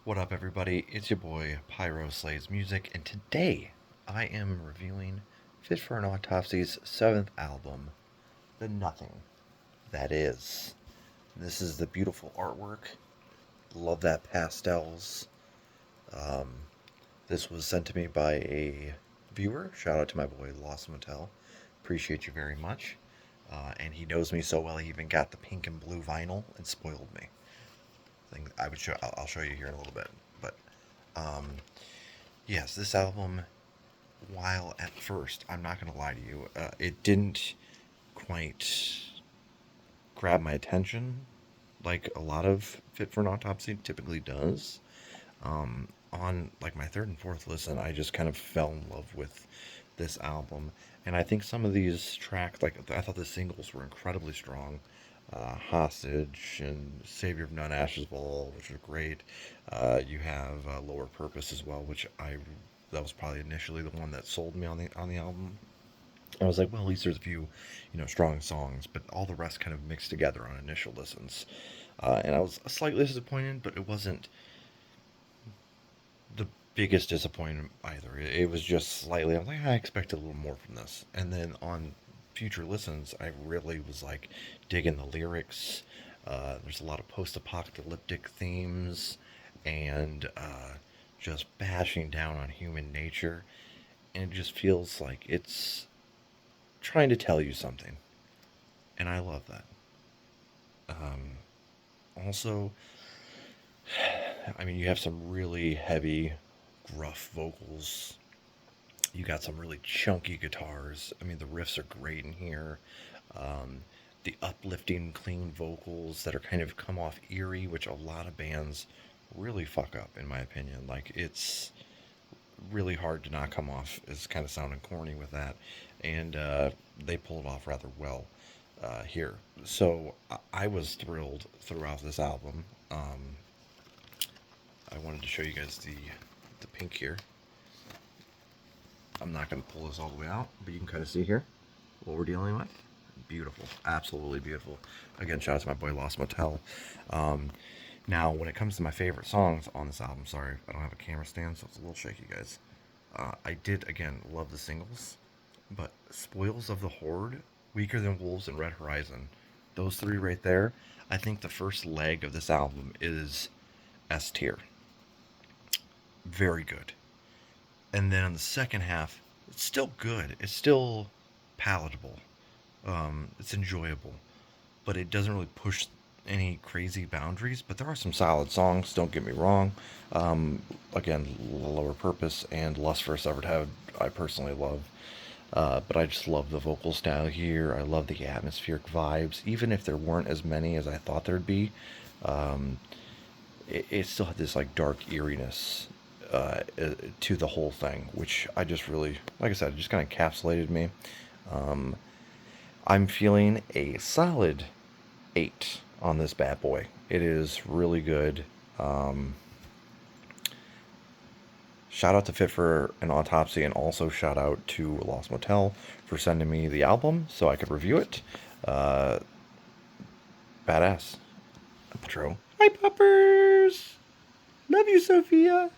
What up, everybody? It's your boy Pyro Slays Music, and today I am reviewing Fit for an Autopsy's seventh album, The Nothing That Is. This is the beautiful artwork. Love that pastels. Um, this was sent to me by a viewer. Shout out to my boy Lost Motel. Appreciate you very much. And he knows me so well, he even got the pink and blue vinyl and spoiled me. I'll show you here in a little bit, but um, yes, this album, while at first, I'm not going to lie to you, it didn't quite grab my attention like a lot of Fit for an Autopsy typically does. On like my third and fourth listen, I just kind of fell in love with this album, and I think some of these tracks, like I thought the singles were incredibly strong. Hostage and Savior of None Ashes Ball, which are great. You have Lower Purpose as well, which that was probably initially the one that sold me on the album. I was like, well, at least there's a few, strong songs, but all the rest kind of mixed together on initial listens. And I was slightly disappointed, but it wasn't the biggest disappointment either. It was just slightly. I was like, I expected a little more from this. And then on future listens, I really was like digging the lyrics. There's a lot of post-apocalyptic themes and just bashing down on human nature, and it just feels like it's trying to tell you something, and I love that. Also, I mean, you have some really heavy, gruff vocals. You got some really chunky guitars. I mean, the riffs are great in here. Um, the uplifting, clean vocals that are kind of come off eerie, which a lot of bands really fuck up, in my opinion. Like, it's really hard to not come off as kind of sounding corny with that. And they pull it off rather well here. So I was thrilled throughout this album. I wanted to show you guys the pink here. I'm not going to pull this all the way out, but you can kind of see here what we're dealing with. Beautiful, absolutely beautiful. Again, shout out to my boy Lost Motel. Now, when it comes to my favorite songs on this album, sorry, I don't have a camera stand, so it's a little shaky, guys. I did, again, love the singles, but Spoils of the Horde, Weaker Than Wolves, and Red Horizon, those three right there, I think the first leg of this album is S tier. Very good. And then on the second half, it's still good. It's still palatable. It's enjoyable, but it doesn't really push any crazy boundaries. But there are some solid songs. Don't get me wrong. Again, Lower Purpose and Lust for a Severed Head, I personally love. But I just love the vocal style here. I love the atmospheric vibes, even if there weren't as many as I thought there'd be. Um, it still had this like dark eeriness to the whole thing, which I just really, like I said, it just kind of encapsulated me. Um, I'm feeling a solid 8 on this bad boy. It is really good. Shout out to Fit for an Autopsy, and also shout out to Lost Motel for sending me the album so I could review it. Uh, Badass. Petro. Hi, puppers! Love you, Sophia!